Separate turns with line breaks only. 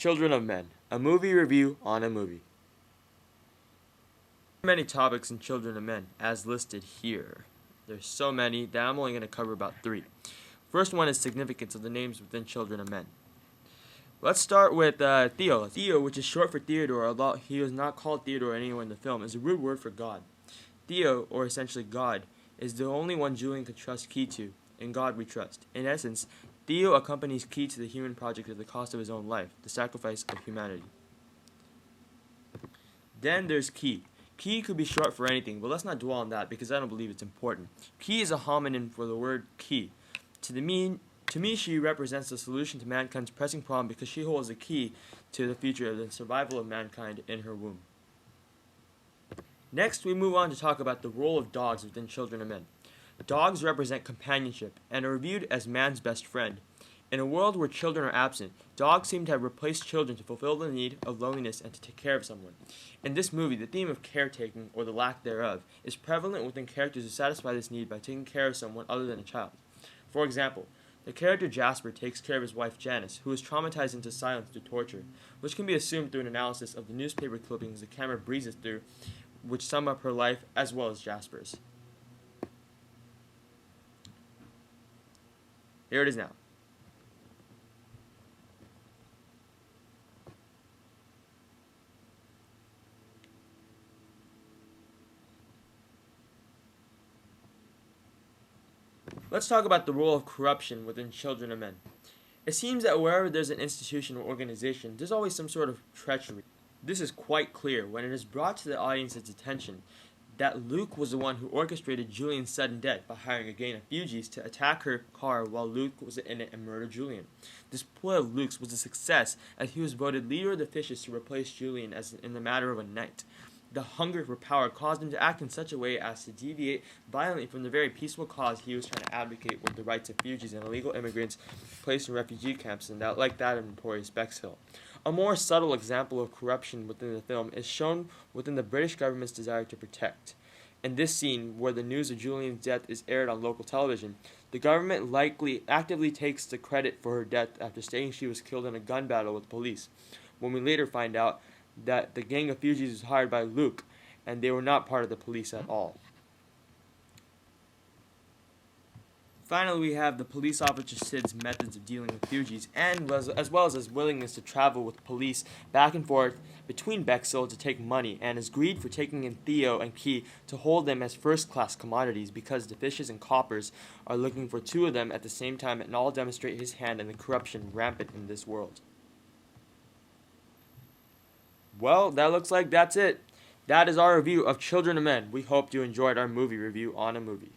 Children of Men, a movie review on a movie. Many topics in Children of Men, as listed here. There's so many that I'm only going to cover about 3. First one is significance of the names within Children of Men. Let's start with Theo. Theo, which is short for Theodore, although he was not called Theodore anywhere in the film, is a rude word for God. Theo, or essentially God, is the only one Julian could trust Key to. In God we trust. In essence, Theo accompanies Key to the human project at the cost of his own life, the sacrifice of humanity. Then there's Key. Key could be short for anything, but let's not dwell on that because I don't believe it's important. Key is a homonym for the word key. To me, she represents the solution to mankind's pressing problem because she holds the key to the future of the survival of mankind in her womb. Next, we move on to talk about the role of dogs within Children of Men. Dogs represent companionship and are viewed as man's best friend. In a world where children are absent, dogs seem to have replaced children to fulfill the need of loneliness and to take care of someone. In this movie, the theme of caretaking, or the lack thereof, is prevalent within characters who satisfy this need by taking care of someone other than a child. For example, the character Jasper takes care of his wife Janice, who is traumatized into silence through torture, which can be assumed through an analysis of the newspaper clippings the camera breezes through, which sum up her life as well as Jasper's. Here it is now. Let's talk about the role of corruption within Children of Men. It seems that wherever there's an institution or organization, there's always some sort of treachery. This is quite clear when it is brought to the audience's attention that Luke was the one who orchestrated Julian's sudden death by hiring a gang of fugees to attack her car while Luke was in it and murder Julian. This ploy of Luke's was a success as he was voted leader of the fishes to replace Julian as in the matter of a night. The hunger for power caused him to act in such a way as to deviate violently from the very peaceful cause he was trying to advocate with the rights of fugees and illegal immigrants placed in refugee camps, and that, like that of notorious Bexhill. A more subtle example of corruption within the film is shown within the British government's desire to protect. In this scene, where the news of Julian's death is aired on local television, the government likely actively takes the credit for her death after stating she was killed in a gun battle with police, when we later find out that the gang of fugees was hired by Luke, and they were not part of the police at all. Finally, we have the police officer Sid's methods of dealing with fugees, and as well as his willingness to travel with police back and forth between Bexhill to take money, and his greed for taking in Theo and Key to hold them as first-class commodities because the fishes and coppers are looking for 2 of them at the same time, and all demonstrate his hand in the corruption rampant in this world. Well, that looks like that's it. That is our review of Children of Men. We hope you enjoyed our movie review on a movie.